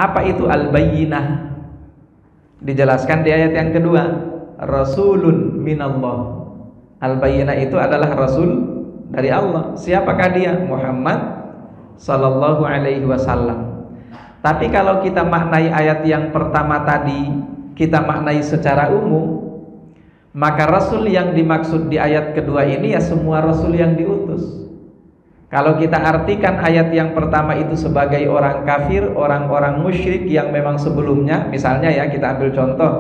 Apa itu al-bayyinah? Dijelaskan di ayat yang kedua, rasulun minallah. Al-bayyinah itu adalah rasul dari Allah. Siapakah dia? Muhammad sallallahu alaihi wasallam. Tapi kalau kita maknai ayat yang pertama tadi, kita maknai secara umum, maka rasul yang dimaksud di ayat kedua ini ya semua rasul yang diutus. Kalau kita artikan ayat yang pertama itu sebagai orang kafir, orang-orang musyrik yang memang sebelumnya, misalnya ya kita ambil contoh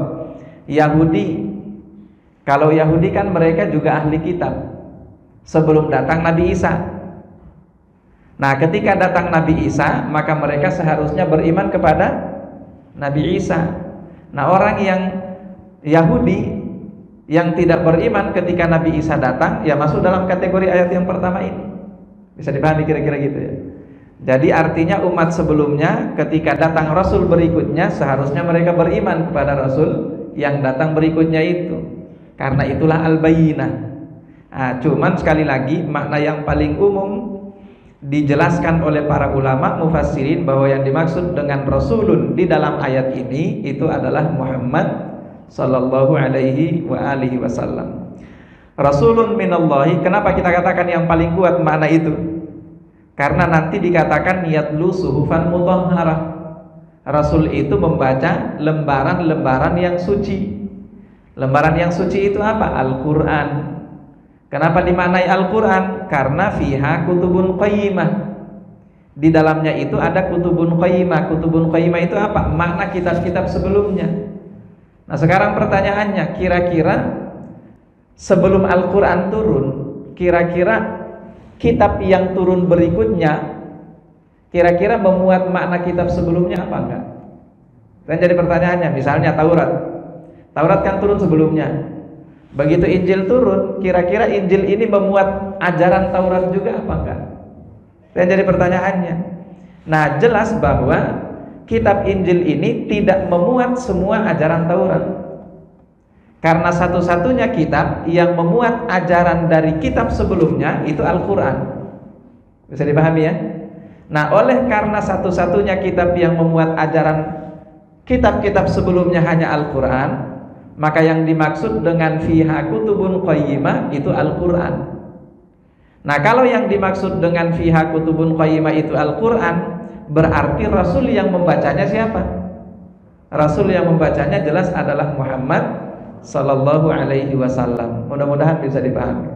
Yahudi. Kalau Yahudi kan mereka juga ahli kitab sebelum datang Nabi Isa. Nah, ketika datang Nabi Isa, maka mereka seharusnya beriman kepada Nabi Isa. Nah, orang yang Yahudi yang tidak beriman ketika Nabi Isa datang, ya masuk dalam kategori ayat yang pertama ini. Bisa dipahami kira-kira gitu ya. Jadi artinya umat sebelumnya ketika datang Rasul berikutnya, seharusnya mereka beriman kepada Rasul yang datang berikutnya itu. Karena itulah al-bayyinah. Nah, cuman sekali lagi makna yang paling umum dijelaskan oleh para ulama mufassirin bahwa yang dimaksud dengan Rasulun di dalam ayat ini itu adalah Muhammad sallallahu alaihi wa alihi wasallam. Rasulun minallahi. Kenapa kita katakan yang paling kuat makna itu? Karena nanti dikatakan yatlu suhufan mutahharah. Rasul itu membaca lembaran-lembaran yang suci. Lembaran yang suci itu apa? Al-Quran. Kenapa dimaknai Al-Quran? Karena fiha kutubun qayyimah. Di dalamnya itu ada kutubun qayyimah. Kutubun qayyimah itu apa? Makna kitab-kitab sebelumnya. Nah, sekarang pertanyaannya, kira-kira sebelum Al-Quran turun, kira-kira kitab yang turun berikutnya kira-kira memuat makna kitab sebelumnya apa enggak? Dan jadi pertanyaannya, misalnya Taurat kan turun sebelumnya. Begitu Injil turun, kira-kira Injil ini memuat ajaran Taurat juga apa enggak? Dan jadi pertanyaannya. Nah, jelas bahwa kitab Injil ini tidak memuat semua ajaran Taurat. Karena satu-satunya kitab yang memuat ajaran dari kitab sebelumnya itu Al-Quran. Bisa dipahami ya? Nah, oleh karena satu-satunya kitab yang memuat ajaran kitab-kitab sebelumnya hanya Al-Quran, maka yang dimaksud dengan fiha kutubun qayyimah itu Al-Quran. Nah, kalau yang dimaksud dengan fiha kutubun qayyimah itu Al-Quran, berarti Rasul yang membacanya siapa? Rasul yang membacanya jelas adalah Muhammad sallallahu alaihi wasallam. Mudah-mudahan bisa dipahami.